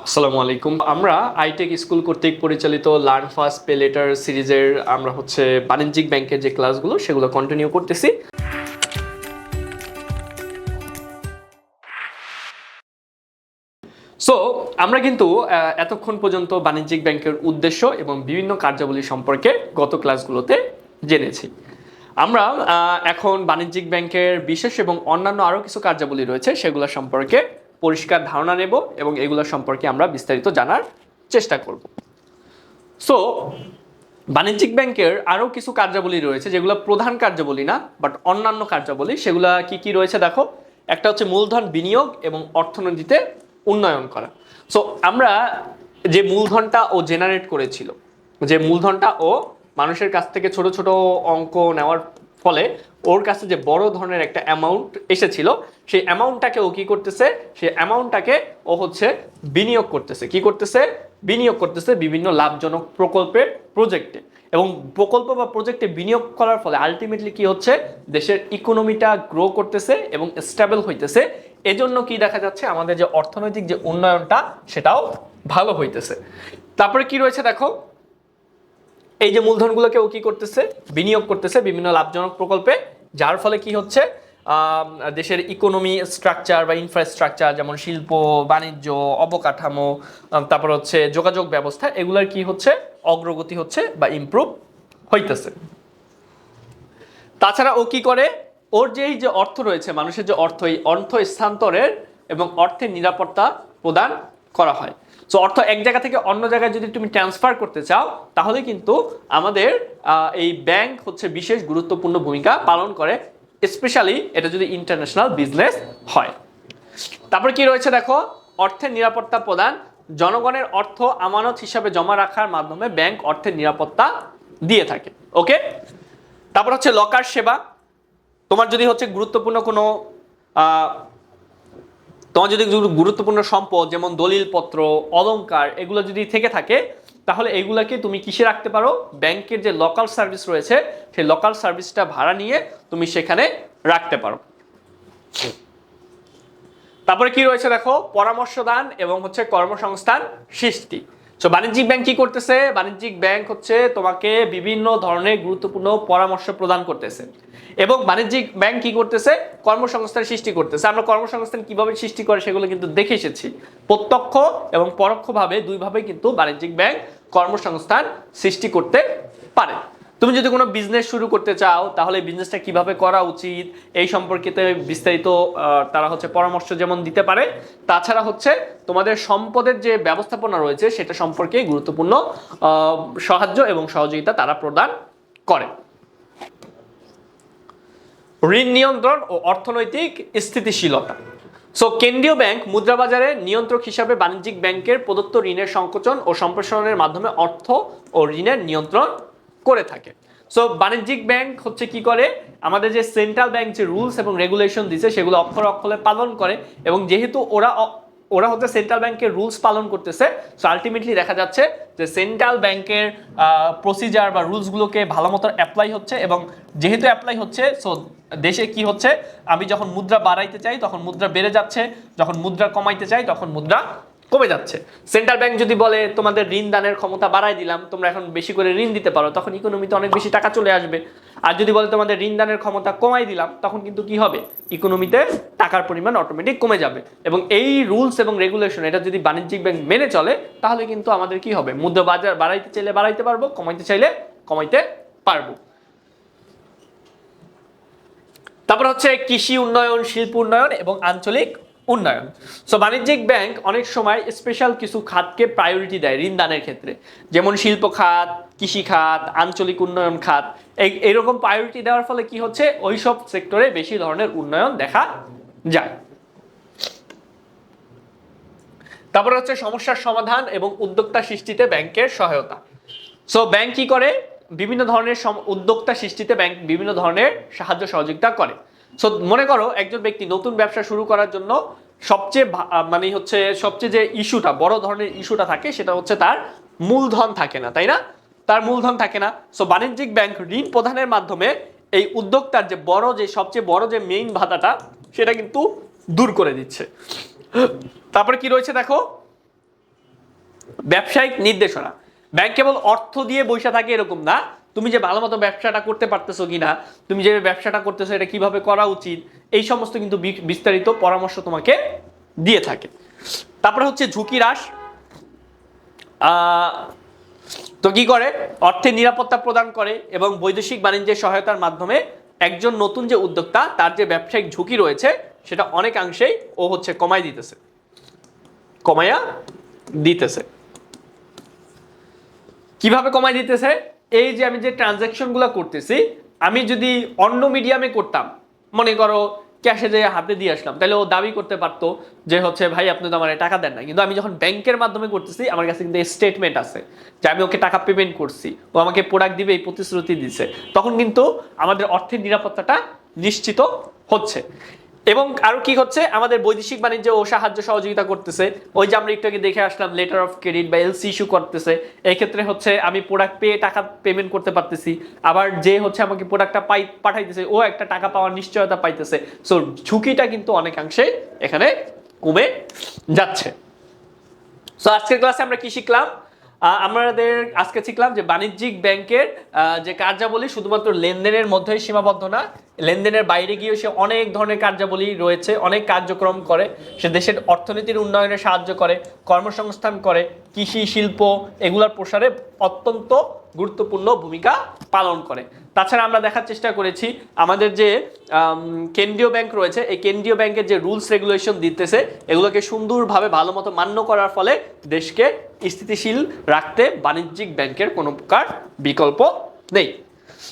আসসালামু আলাইকুম। আমরা আইটেক স্কুল কর্তৃক পরিচালিত লার্ন ফাস্ট পে লেটার সিরিজের আমরা বাণিজ্যিক ব্যাংকের যে ক্লাসগুলো সেগুলো কন্টিনিউ করতেছি। সো আমরা কিন্তু এতক্ষণ পর্যন্ত বাণিজ্যিক ব্যাংকের উদ্দেশ্য এবং বিভিন্ন কার্যাবলী সম্পর্কে গত ক্লাসগুলোতে জেনেছি। আমরা এখন বাণিজ্যিক ব্যাংকের বিশেষ এবং অন্যান্য আরও কিছু কার্যাবলী রয়েছে সেগুলো সম্পর্কে পরিষ্কার ধারণা নেব এবং এগুলো সম্পর্কে আমরা বিস্তারিত জানার চেষ্টা করব। সো বাণিজ্যিক ব্যাংকের আরও কিছু কার্যাবলী রয়েছে যেগুলো প্রধান কার্যাবলী না, বাট অন্যান্য কার্যাবলী। সেগুলো কি কি রয়েছে দেখো। একটা হচ্ছে মূলধন বিনিয়োগ এবং অর্থনীতিতে উন্নয়ন করা। সো আমরা যে মূলধনটা ও জেনারেট করেছিল, যে মূলধনটা ও মানুষের কাছ থেকে ছোট ছোট অঙ্ক নেওয়ার ফলে ওর কাছে যে বড় ধরনের একটা অ্যামাউন্ট এসেছিল, সেই অ্যামাউন্টটাকে ও কি করতেছে, সেই অ্যামাউন্টটাকে ও বিনিয়োগ করতেছে। কি করতেছে? বিনিয়োগ করতেছে বিভিন্ন লাভজনক প্রকল্পের প্রজেক্টে। এবং প্রকল্প বা প্রজেক্টে বিনিয়োগ করার ফলে আলটিমেটলি কি হচ্ছে, দেশের ইকোনমিটা গ্রো করতেছে এবং স্টেবল হইতেছে। এজন্য কি দেখা যাচ্ছে, আমাদের যে অর্থনৈতিক যে উন্নয়নটা সেটাও ভালো হইতেছে। তারপরে কি রয়েছে দেখো, এই যে মূলধনগুলোকে ও কি করতেছে, বিনিয়োগ করতেছে বিভিন্ন লাভজনক প্রকল্পে, যার ফলে কি হচ্ছে, দেশের ইকোনমি স্ট্রাকচার বা ইনফ্রাস্ট্রাকচার যেমন শিল্প, বাণিজ্য, অবকাঠামো, তারপর হচ্ছে যোগাযোগ ব্যবস্থা, এগুলার কি হচ্ছে, অগ্রগতি হচ্ছে বা ইমপ্রুভ হইতেছে। তাছাড়া ও কি করে, ওর যেই যে অর্থ রয়েছে, মানুষের যে অর্থ, এই অর্থ স্থানান্তরের এবং অর্থের নিরাপত্তা প্রদান করা হয়। সো অর্থ এক জায়গা থেকে অন্য জায়গায় যদি তুমি ট্রান্সফার করতে চাও, তাহলে কিন্তু আমাদের এই ব্যাংক বিশেষ গুরুত্বপূর্ণ ভূমিকা পালন করে, স্পেশালি এটা যদি ইন্টারন্যাশনাল বিজনেস হয়। তারপরে কি রয়েছে দেখো, অর্থের নিরাপত্তা প্রদান। জনগণের অর্থ আমানত হিসাবে জমা রাখার মাধ্যমে ব্যাংক অর্থের নিরাপত্তা দিয়ে থাকে। ওকে। তারপর হচ্ছে লকার সেবা। তোমার যদি গুরুত্বপূর্ণ কোনো তোমার যদি গুরুত্বপূর্ণ সম্পদ যেমন দলিলপত্র, অলংকার, এগুলো যদি থেকে থাকে, তাহলে এগুলাকে তুমি কিসে রাখতে পারো, ব্যাংকের যে লোকাল সার্ভিস রয়েছে সেই লোকাল সার্ভিসটা ভাড়া নিয়ে তুমি সেখানে রাখতে পারো। তারপরে কি রয়েছে দেখো, পরামর্শ দান এবং কর্মসংস্থান সৃষ্টি। সো বাণিজ্যিক ব্যাংক কি করতেছে, বাণিজ্যিক ব্যাংক তোমাকে বিভিন্ন ধরনের গুরুত্বপূর্ণ পরামর্শ প্রদান করতেছে এবং বাণিজ্যিক ব্যাংক কি করতেছে, কর্মসংস্থান সৃষ্টি করতেছে। আমরা কর্মসংস্থান কিভাবে সৃষ্টি করে সেগুলো কিন্তু দেখে এসেছি। প্রত্যক্ষ এবং পরোক্ষভাবে দুইভাবে কিন্তু বাণিজ্যিক ব্যাংক কর্মসংস্থান সৃষ্টি করতে পারে। তুমি যদি কোনো বিজনেস শুরু করতে চাও, তাহলে বিজনেসটা কিভাবে করা উচিত এই সম্পর্কে বিস্তারিত তারা পরামর্শ যেমন দিতে পারে, তাছাড়া তোমাদের সম্পদের যে ব্যবস্থাপনা রয়েছে সেটা সম্পর্কে গুরুত্বপূর্ণ সাহায্য এবং সহযোগিতা তারা প্রদান করে। ঋণ নিয়ন্ত্রণ ও অর্থনৈতিক স্থিতিশীলতা। সো কেন্দ্রীয় ব্যাংক মুদ্রাবাজারে নিয়ন্ত্রক হিসাবে বাণিজ্যিক ব্যাংকের প্রদত্ত ঋণের সংকোচন ও সম্প্রসারণের মাধ্যমে অর্থ ও ঋণের নিয়ন্ত্রণ করে থাকে। সো বাণিজ্যিক ব্যাংক কি করে, আমাদের যে সেন্ট্রাল ব্যাংক যে রুলস এবং রেগুলেশন দিছে সেগুলো অক্ষরে অক্ষরে পালন করে, এবং যেহেতু ওরা সেন্ট্রাল ব্যাংকের রুলস পালন করতেছে, সো আলটিমেটলি দেখা যাচ্ছে যে সেন্ট্রাল ব্যাংকের প্রসিজার বা রুলসগুলোকে ভালো মতো অ্যাপ্লাই হচ্ছে, এবং যেহেতু অ্যাপ্লাই হচ্ছে, সো দেশে কি হচ্ছে, আমি যখন মুদ্রা বাড়াইতে চাই তখন মুদ্রা বেড়ে যাচ্ছে, যখন মুদ্রা কমাইতে চাই তখন মুদ্রা কমে যাচ্ছে। সেন্ট্রাল ব্যাংক যদি বলে তোমাদের ঋণ দানের ক্ষমতা বাড়াই দিলাম, তোমরা এখন বেশি করে ঋণ দিতে পারো, তখন ইকোনমিতে অনেক বেশি টাকা চলে আসবে। আর যদি বলে তোমাদের ঋণ দানের ক্ষমতা কমাই দিলাম, তখন কিন্তু কি হবে, ইকোনমিতে টাকার পরিমাণ অটোমেটিক কমে যাবে। এবং এই রুলস এবং রেগুলেশন এটা যদি বাণিজ্যিক ব্যাংক মেনে চলে, তাহলে কিন্তু আমাদের কি হবে, মুদ্রা বাজার বাড়াইতে চাইলে বাড়াইতে পারবো, কমাইতে চাইলে কমাইতে পারবো। তারপর কৃষি উন্নয়ন, শিল্প উন্নয়ন এবং আঞ্চলিক উন্নয়ন। সো বাণিজ্যিক ব্যাংক অনেক সময় স্পেশাল কিছু খাতকে প্রায়োরিটি দেয় ঋণ দানের ক্ষেত্রে, যেমন শিল্প খাত, কৃষি খাত, আঞ্চলিক উন্নয়ন খাত। এইরকম প্রায়োরিটি দেওয়ার ফলে কি হচ্ছে, ওইসব সেক্টরে বেশি ধরনের উন্নয়ন দেখা যায়। তারপর সমস্যার সমাধান এবং উদ্যোক্তা সৃষ্টিতে ব্যাংকের সহায়তা। সো ব্যাংক কি করে, বিভিন্ন ধরনের উদ্যোক্তা সৃষ্টিতে ব্যাংক বিভিন্ন ধরনের সাহায্য সহযোগিতা করে। সো মনে করো একজন ব্যক্তি নতুন ব্যবসা শুরু করার জন্য সবচেয়ে যে ইস্যুটা, বড় ধরনের ইস্যুটা থাকে, সেটা তার মূলধন থাকে না, তাই না? তার মূলধন থাকে না। সো বাণিজ্যিক ব্যাংক ঋণ প্রদানের মাধ্যমে এই উদ্যোক্তার যে সবচেয়ে বড় যে মেইন বাধাটা, সেটা কিন্তু দূর করে দিচ্ছে। তারপরে কি রয়েছে দেখো, ব্যবসায়িক নির্দেশনা। ব্যাংক কেবল অর্থ দিয়ে বসে থাকে এরকম না, তুমি যে ভালো মতো ব্যবসাটা করতে পারতেছো কিনা, তুমি যে ব্যবসাটা করতেছো এটা কিভাবে করা উচিত, এই সমস্ত কিন্তু বিস্তারিত পরামর্শ তোমাকে দিয়ে থাকে। তারপরে হচ্ছে ঝুঁকি হ্রাস। তো কি করে, অর্থের নিরাপত্তা প্রদান করে এবং বৈদেশিক বাণিজ্যের সহায়তার মাধ্যমে একজন নতুন যে উদ্যোক্তা তার যে ব্যবসায়িক ঝুঁকি রয়েছে সেটা অনেকাংশেই ও হচ্ছে কমাইয়া দিতেছে। কিভাবে কমাই দিতেছে? এই যে আমি যে ট্রানজাকশনগুলো করতেছি, আমি যদি অন্য মিডিয়ামে করতাম, মনে করো ক্যাশে যে হাতে দিয়ে আসলাম, তাহলে ও দাবি করতে পারতো যে হচ্ছে ভাই আপনি তো আমার টাকা দেন না। কিন্তু আমি যখন ব্যাংকের মাধ্যমে করতেছি, আমার কাছে কিন্তু স্টেটমেন্ট আছে যে আমি ওকে টাকা পেমেন্ট করছি, ও আমাকে প্রোডাক্ট দিবে এই প্রতিশ্রুতি দিচ্ছে, তখন কিন্তু আমাদের অর্থের নিরাপত্তাটা নিশ্চিত হচ্ছে। এবং আরো কি হচ্ছে, আমাদের বৈদেশিক বাণিজ্যে ও সাহায্য সহযোগিতা করতেছে। ওই যে আমরা একটু আগে দেখে আসলাম লেটার অফ ক্রেডিট বা এলসি ইস্যু করতেছে, এই ক্ষেত্রে হচ্ছে আমি প্রোডাক্ট পেয়ে টাকা পেমেন্ট করতে পারতেছি, আবার যে হচ্ছে আমাকে প্রোডাক্টটা পাঠাইতেছে ও একটা টাকা পাওয়ার নিশ্চয়তা পাইতেছে। সো ঝুঁকিটা কিন্তু অনেকাংশে এখানে কমে যাচ্ছে। সো আজকের ক্লাসে আমরা কি শিখলাম? আমাদের আজকে শিখলাম যে বাণিজ্যিক ব্যাংকের যে কার্যাবলী শুধুমাত্র লেনদেনের মধ্যেই সীমাবদ্ধ না, লেনদেনের বাইরে গিয়েও সে অনেক ধরনের কার্যাবলী রয়েছে, অনেক কার্যক্রম করে। সে দেশের অর্থনীতির উন্নয়নে সাহায্য করে, কর্মসংস্থান করে, কৃষি শিল্প এগুলোর প্রসারে অত্যন্ত গুরুত্বপূর্ণ ভূমিকা পালন করে। তাছাড়া আমরা দেখার চেষ্টা করেছি আমাদের যে কেন্দ্রীয় ব্যাংক রয়েছে, এই কেন্দ্রীয় ব্যাংকের যে রুলস রেগুলেশন দিতেছে এগুলোকে সুন্দরভাবে ভালো মতো মান্য করার ফলে দেশকে স্থিতিশীল রাখতে বাণিজ্যিক ব্যাংকের কোনো প্রকার বিকল্প নেই।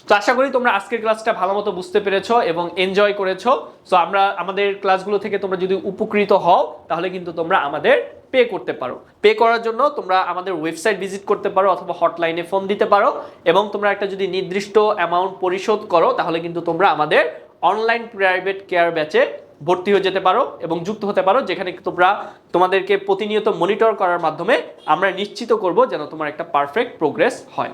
তো আশা করি তোমরা আজকের ক্লাসটা ভালো মতো বুঝতে পেরেছো এবং এনজয় করেছো। সো আমাদের ক্লাসগুলো থেকে তোমরা যদি উপকৃত হও তাহলে কিন্তু তোমরা আমাদের পে করতে পারো। পে করার জন্য তোমরা আমাদের ওয়েবসাইট ভিজিট করতে পারো অথবা হটলাইনে ফোন দিতে পারো, এবং তোমরা একটা যদি নির্দিষ্ট অ্যামাউন্ট পরিশোধ করো তাহলে কিন্তু তোমরা আমাদের অনলাইন প্রাইভেট কেয়ার ব্যাচে ভর্তি হয়ে যেতে পারো এবং যুক্ত হতে পারো, যেখানে তোমরা তোমাদেরকে প্রতিনিয়ত মনিটর করার মাধ্যমে আমরা নিশ্চিত করব যেন তোমার একটা পারফেক্ট প্রোগ্রেস হয়।